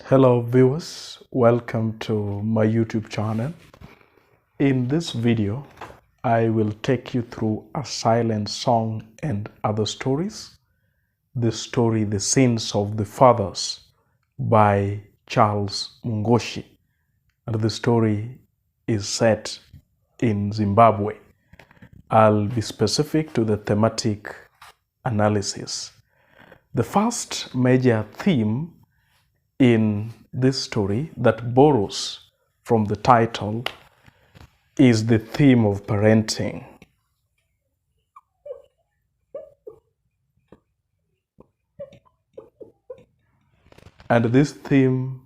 Hello viewers, welcome to my YouTube channel. In this video, I will take you through A Silent Song and Other Stories. The story The Sins of the Fathers by Charles Mungoshi. And the story is set in Zimbabwe. I'll be specific to the thematic analysis. The first major theme in this story that borrows from the title is the theme of parenting. And this theme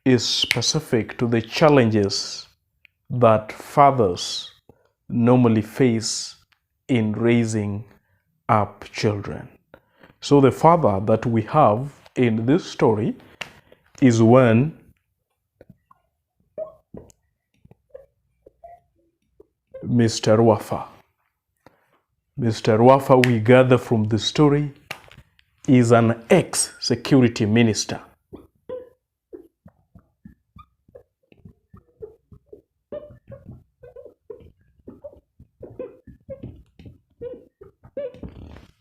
is specific to the challenges that fathers normally face in raising up children. So the father that we have in this story is one Mr. Wafa. Mr. Wafa, we gather from the story, is an ex-security minister.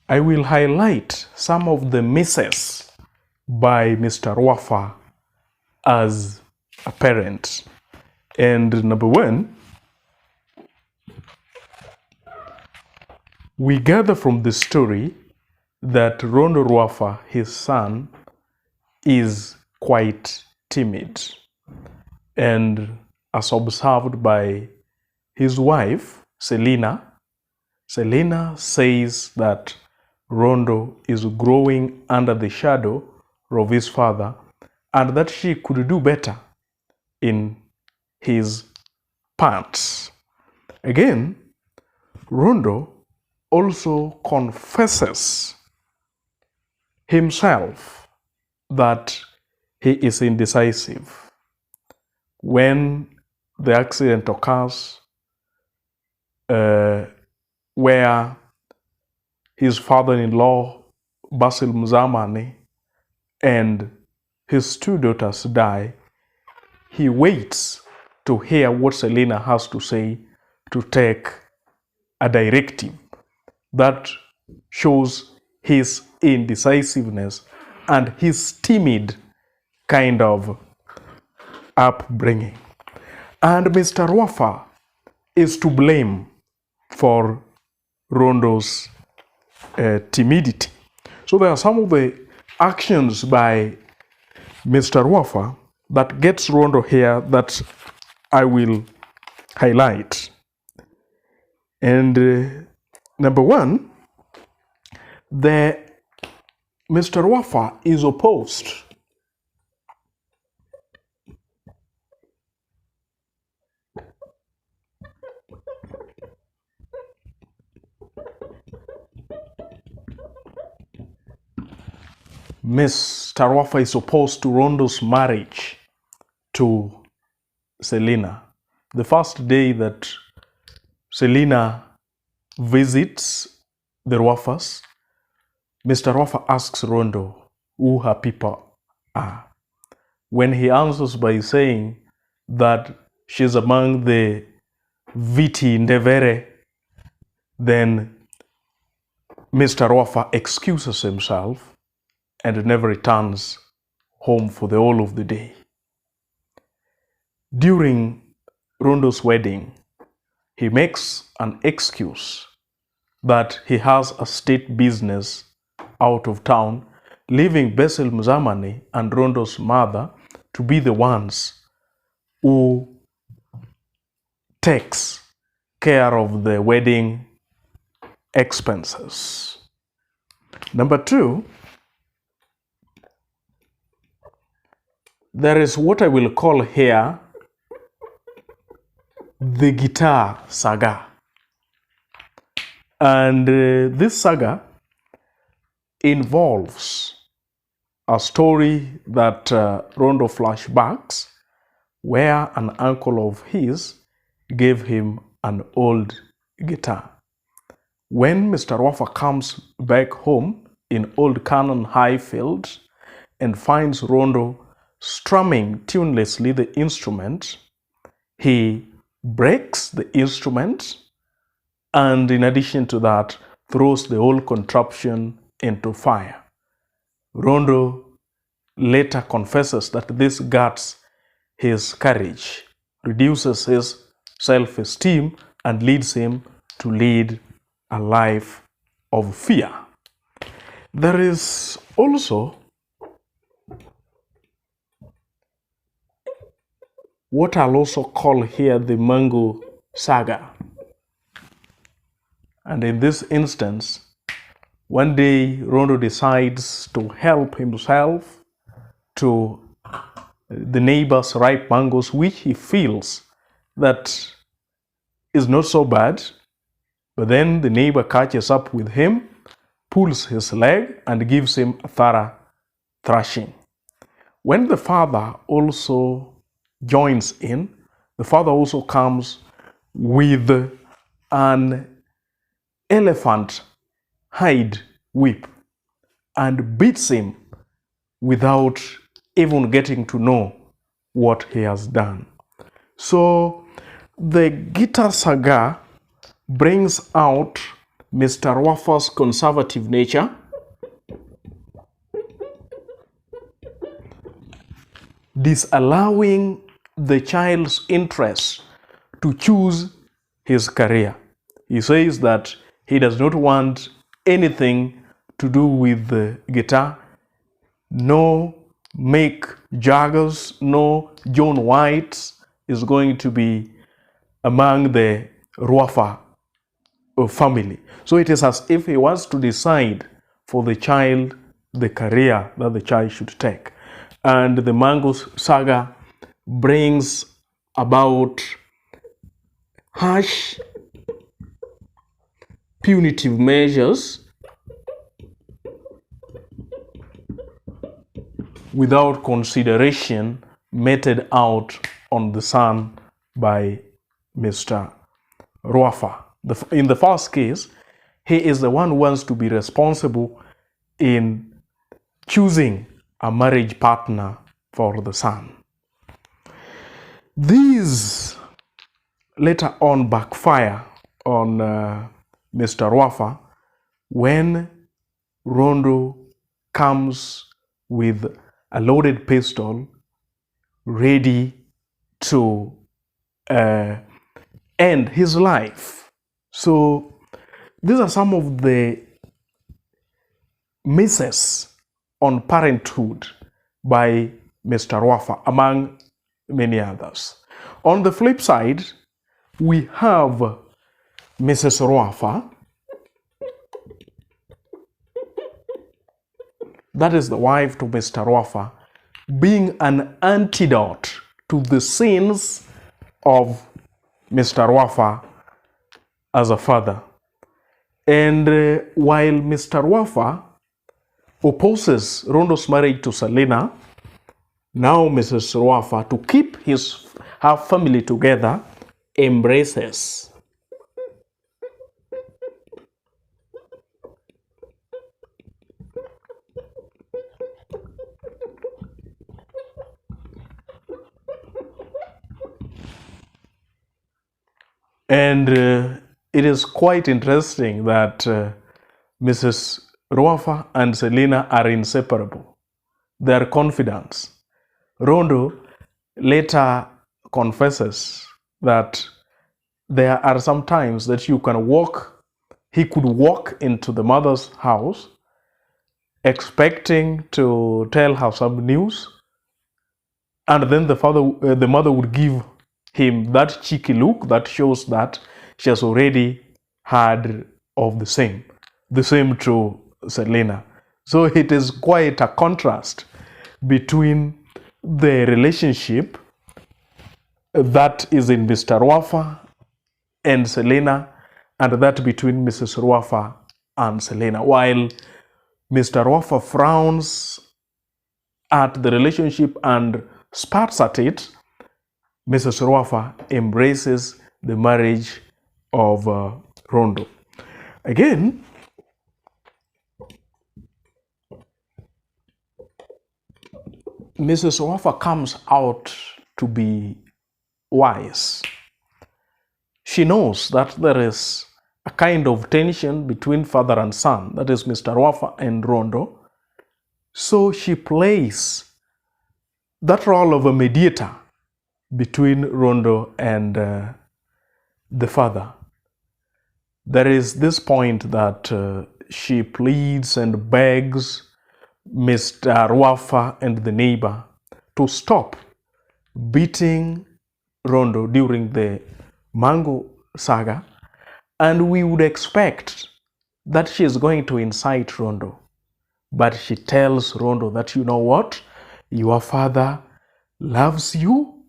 I will highlight some of the misses by Mr. Wafa as a parent. And number one, we gather from the story that Rondo Rwafa, his son, is quite timid. And as observed by his wife, Selina, Selina says that Rondo is growing under the shadow of his father and that she could do better in his parts. Again, Rondo also confesses himself that he is indecisive. When the accident occurs where his father-in-law, Basil Mzamani, and his two daughters die, he waits to hear what Selina has to say to take a directive that shows his indecisiveness and his timid kind of upbringing. And Mr. Wafa is to blame for Rondo's timidity. So there are some of the actions by Mr. Wafa that gets Rondo here that I will highlight. And number one, Mr. Wafa is opposed Mr. Wafa is opposed to Rondo's marriage to Selina. The first day that Selina visits the Rwafas, Mr. Wafa asks Rondo who her people are. When he answers by saying that she's among the Viti Ndevere, then Mr. Wafa excuses himself and never returns home for the whole of the day. During Rondo's wedding, he makes an excuse that he has a state business out of town, leaving Basil Mzamani and Rondo's mother to be the ones who takes care of the wedding expenses. Number two, there is what I will call here the guitar saga. And this saga involves a story that Rondo flashbacks where an uncle of his gave him an old guitar. When Mr. Wafa comes back home in Old Cannon Highfield and finds Rondo strumming tunelessly the instrument, he breaks the instrument and in addition to that, throws the whole contraption into fire. Rondo later confesses that this guts his courage, reduces his self-esteem, and leads him to lead a life of fear. There is also what I'll also call here the Mango saga. And in this instance, one day Rondo decides to help himself to the neighbor's ripe mangoes, which he feels that is not so bad. But then the neighbor catches up with him, pulls his leg, and gives him a thorough thrashing. When the father also joins in, the father also comes with an elephant hide whip and beats him without even getting to know what he has done. So the guitar saga brings out Mr. Wafa's conservative nature, disallowing the child's interest to choose his career. He says that he does not want anything to do with the guitar. No Mick Jaggers, no John Whites is going to be among the Rwafa family. So it is as if he wants to decide for the child the career that the child should take. And the Mango saga brings about harsh punitive measures without consideration meted out on the son by Mr. Rwafa. In the first case, he is the one who wants to be responsible in choosing a marriage partner for the son. These later on backfire on Mr. Wafa when Rondo comes with a loaded pistol ready to end his life. So these are some of the misses on parenthood by Mr. Wafa, among many others. On the flip side, we have Mrs. Rwafa, that is the wife to Mr. Rwafa, being an antidote to the sins of Mr. Rwafa as a father. And while Mr. Wafa opposes Rondo's marriage to Selina, now Mrs. Wafa, to keep her family together, embraces and it is quite interesting that Mrs. Rwafa and Selina are inseparable. They are confidants. Rondo later confesses that there are some times that he could walk into the mother's house expecting to tell her some news, and then the mother would give him that cheeky look that shows that she has already heard of the same to Selina. So it is quite a contrast between the relationship that is in Mr. Rwafa and Selina and that between Mrs. Rwafa and Selina. While Mr. Rwafa frowns at the relationship and sparks at it, Mrs. Rwafa embraces the marriage of Rondo. Again, Mrs. Wafa comes out to be wise. She knows that there is a kind of tension between father and son, that is Mr. Wafa and Rondo. So she plays that role of a mediator between Rondo and the father. There is this point that she pleads and begs Mr. Wafa and the neighbor to stop beating Rondo during the mango saga, and we would expect that she is going to incite Rondo. But she tells Rondo that, you know what, your father loves you.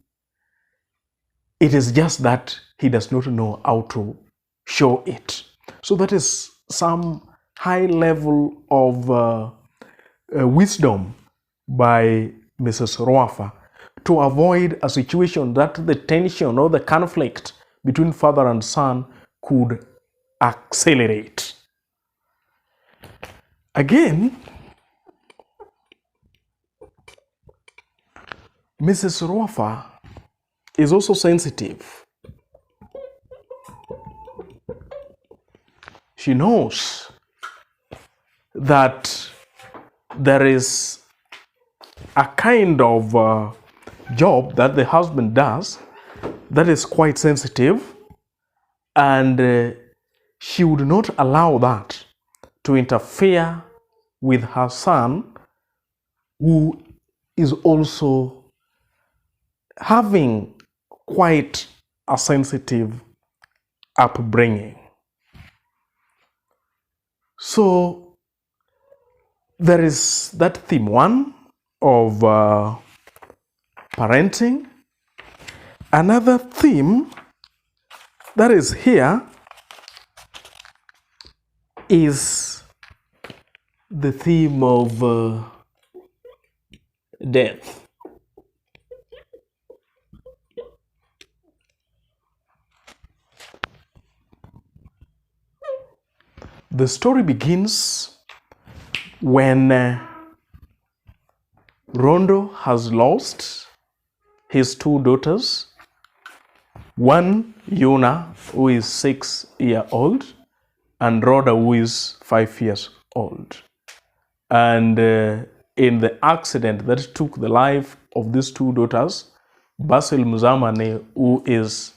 It is just that he does not know how to show it. So that is some high level of wisdom by Mrs. Rwafa to avoid a situation that the tension or the conflict between father and son could accelerate. Again, Mrs. Rwafa is also sensitive. She knows that there is a kind of job that the husband does that is quite sensitive, and she would not allow that to interfere with her son, who is also having quite a sensitive upbringing. So there is that theme one of parenting. Another theme that is here is the theme of death. The story begins when Rondo has lost his two daughters, one Yuna, who is 6 years old, and Rhoda, who is 5 years old. And in the accident that took the life of these two daughters, Basil Muzamane, who is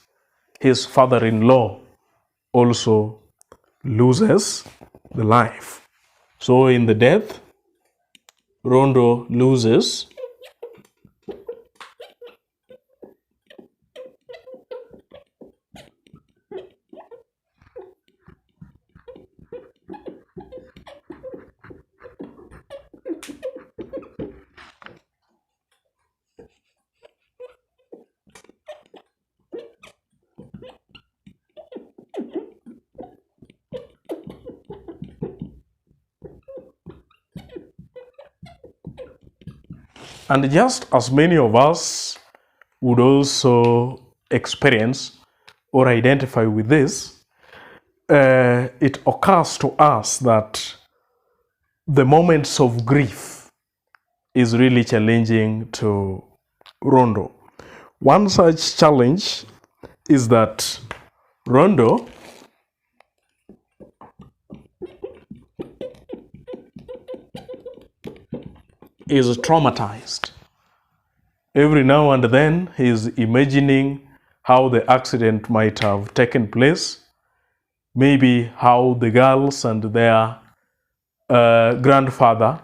his father-in-law, also loses the life. So in the death, Rondo loses and just as many of us would also experience or identify with this, it occurs to us that the moments of grief is really challenging to Rondo. One such challenge is that Rondo is traumatized. Every now and then he is imagining how the accident might have taken place, maybe how the girls and their grandfather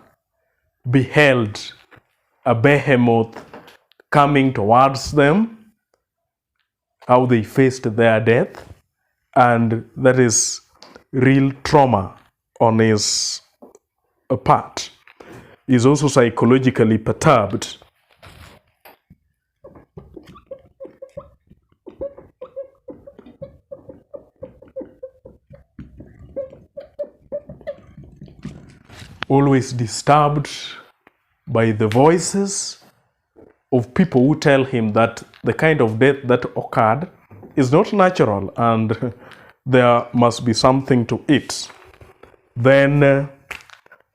beheld a behemoth coming towards them, how they faced their death, and that is real trauma on his part. He's also psychologically perturbed. Always disturbed by the voices of people who tell him that the kind of death that occurred is not natural and there must be something to it. Then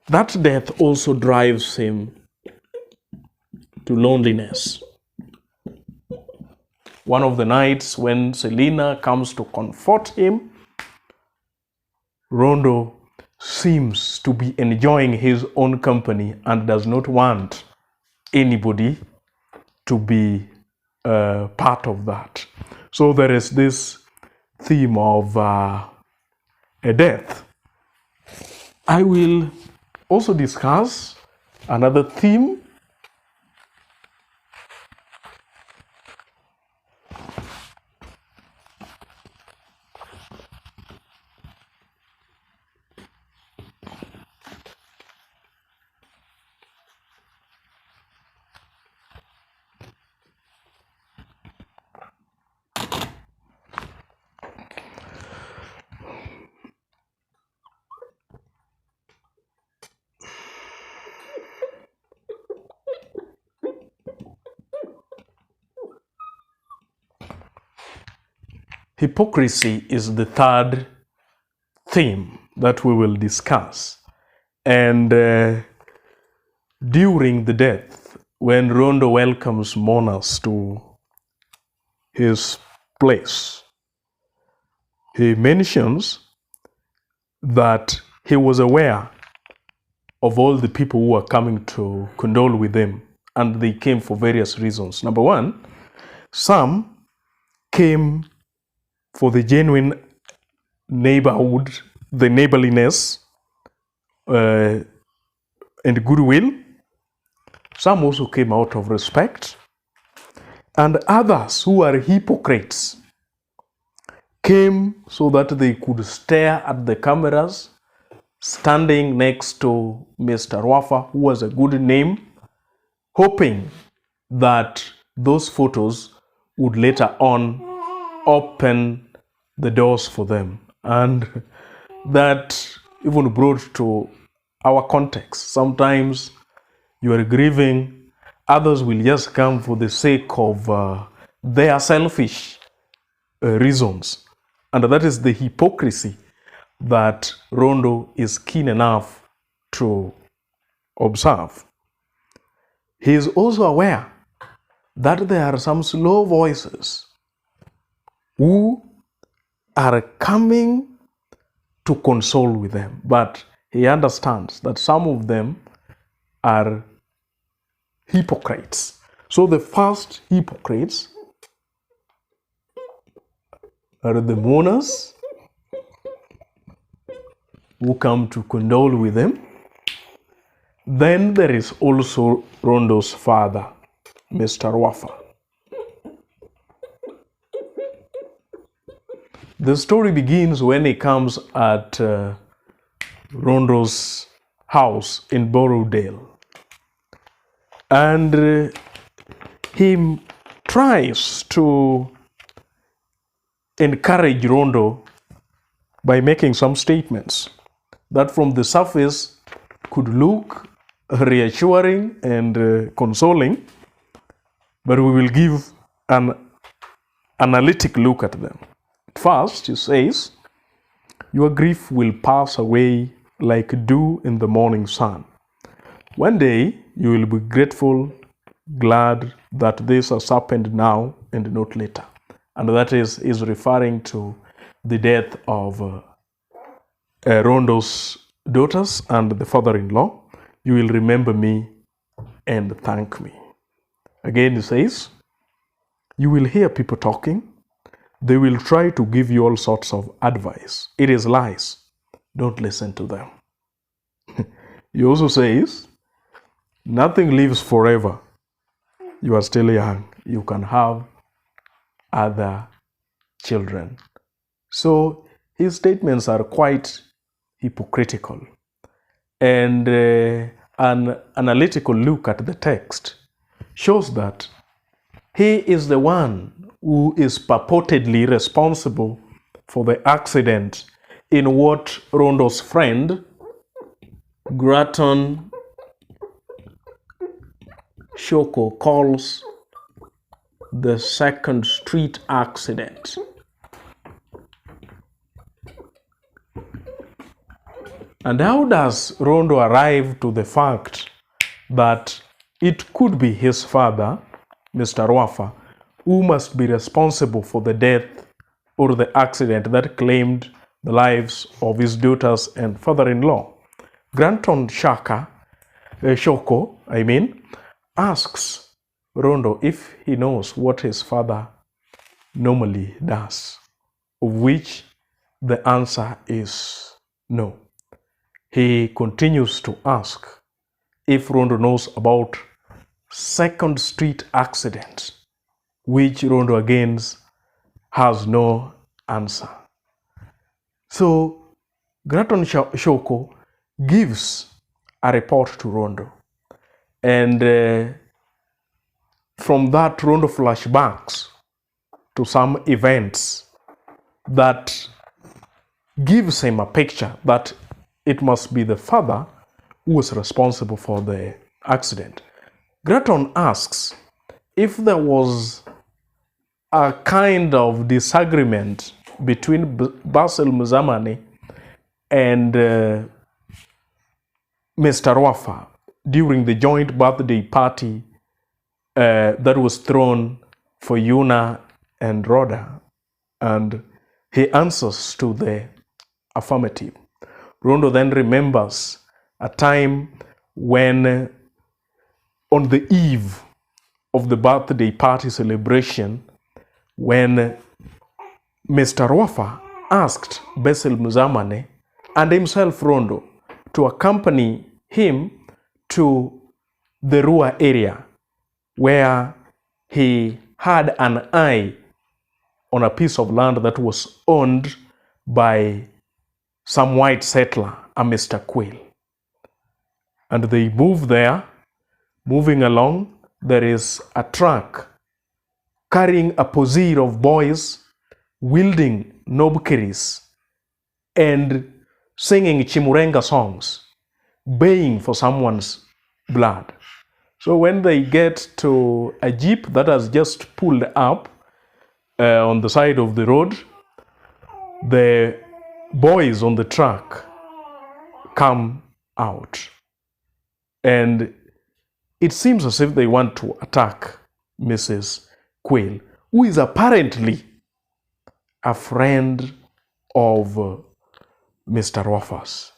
that death also drives him to loneliness. One of the nights when Selina comes to comfort him, Rondo seems to be enjoying his own company and does not want anybody to be part of that. So there is this theme of a death. I will also discuss another theme. Hypocrisy is the third theme that we will discuss. And during the death, when Rondo welcomes mourners to his place, he mentions that he was aware of all the people who were coming to condole with him, and they came for various reasons. Number one, some came for the genuine neighborhood, the neighborliness, and goodwill. Some also came out of respect. And others who are hypocrites came so that they could stare at the cameras, standing next to Mr. Wafa, who was a good name, hoping that those photos would later on open the doors for them. And that even brought to our context. Sometimes you are grieving, others will just come for the sake of their selfish reasons. And that is the hypocrisy that Rondo is keen enough to observe. He is also aware that there are some slow voices who are coming to console with them, but he understands that some of them are hypocrites. So the first hypocrites are the mourners who come to condole with him. Then there is also Rondo's father, Mr. Wafa. The story begins when he comes at Rondo's house in Borrowdale. And he tries to encourage Rondo by making some statements that from the surface could look reassuring and consoling, but we will give an analytic look at them. First, he says, your grief will pass away like dew in the morning sun. One day, you will be grateful, glad that this has happened now and not later. And that is referring to the death of Rondo's daughters and the father-in-law. You will remember me and thank me. Again, he says, you will hear people talking. They will try to give you all sorts of advice. It is lies. Don't listen to them. He also says, nothing lives forever. You are still young. You can have other children. So his statements are quite hypocritical. And an analytical look at the text shows that he is the one who is purportedly responsible for the accident in what Rondo's friend, Gratton Shoko, calls the second street accident. And how does Rondo arrive to the fact that it could be his father, Mr. Wafa, who must be responsible for the death or the accident that claimed the lives of his daughters and father-in-law. Granton Shoko, asks Rondo if he knows what his father normally does, of which the answer is no. He continues to ask if Rondo knows about Second Street accident, which Rondo again has no answer. So Granton Shoko gives a report to Rondo, and from that Rondo flashbacks to some events that gives him a picture that it must be the father who was responsible for the accident. Granton asks if there was a kind of disagreement between Basil Muzamani and Mr. Wafa during the joint birthday party that was thrown for Yuna and Rhoda, and he answers to the affirmative. Rondo then remembers a time when, on the eve of the birthday party celebration, when Mr. Wafa asked Basil Muzamane and himself Rondo to accompany him to the Rua area, where he had an eye on a piece of land that was owned by some white settler, a Mr. Quill. And they move there. Moving along, there is a truck carrying a posse of boys wielding nobkeris and singing chimurenga songs, baying for someone's blood. So when they get to a jeep that has just pulled up on the side of the road, the boys on the truck come out, and it seems as if they want to attack Mrs. Quayle, who is apparently a friend of Mr. Wafa's.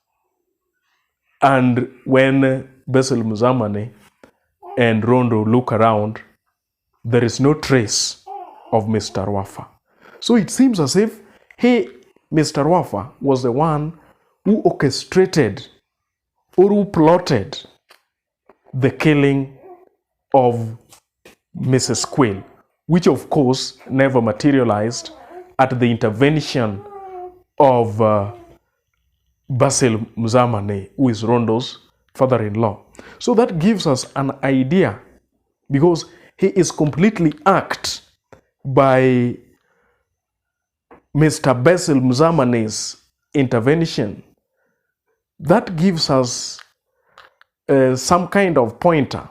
And when Basil Muzamane and Rondo look around, there is no trace of Mr. Wafa. So it seems as if Mr. Wafa was the one who orchestrated or who plotted the killing of Mrs. Quill, which of course never materialized at the intervention of Basil Muzamane, who is Rondo's father-in-law. So that gives us an idea, because he is completely irked by Mr. Basil Muzamane's intervention. That gives us some kind of pointer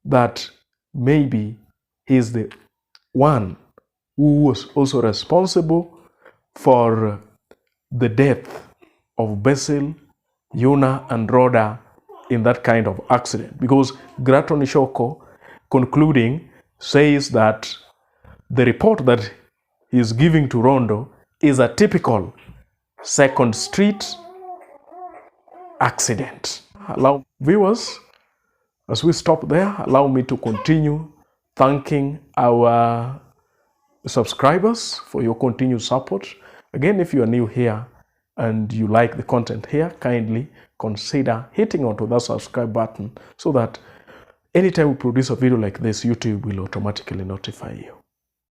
that maybe he is the one who was also responsible for the death of Basil, Yuna, and Rhoda in that kind of accident. Because Granton Shoko, concluding, says that the report that he is giving to Rondo is a typical Second Street accident. Allow viewers, as we stop there, allow me to continue thanking our subscribers for your continued support. Again, if you are new here and you like the content here, kindly consider hitting onto that subscribe button so that anytime we produce a video like this, YouTube will automatically notify you.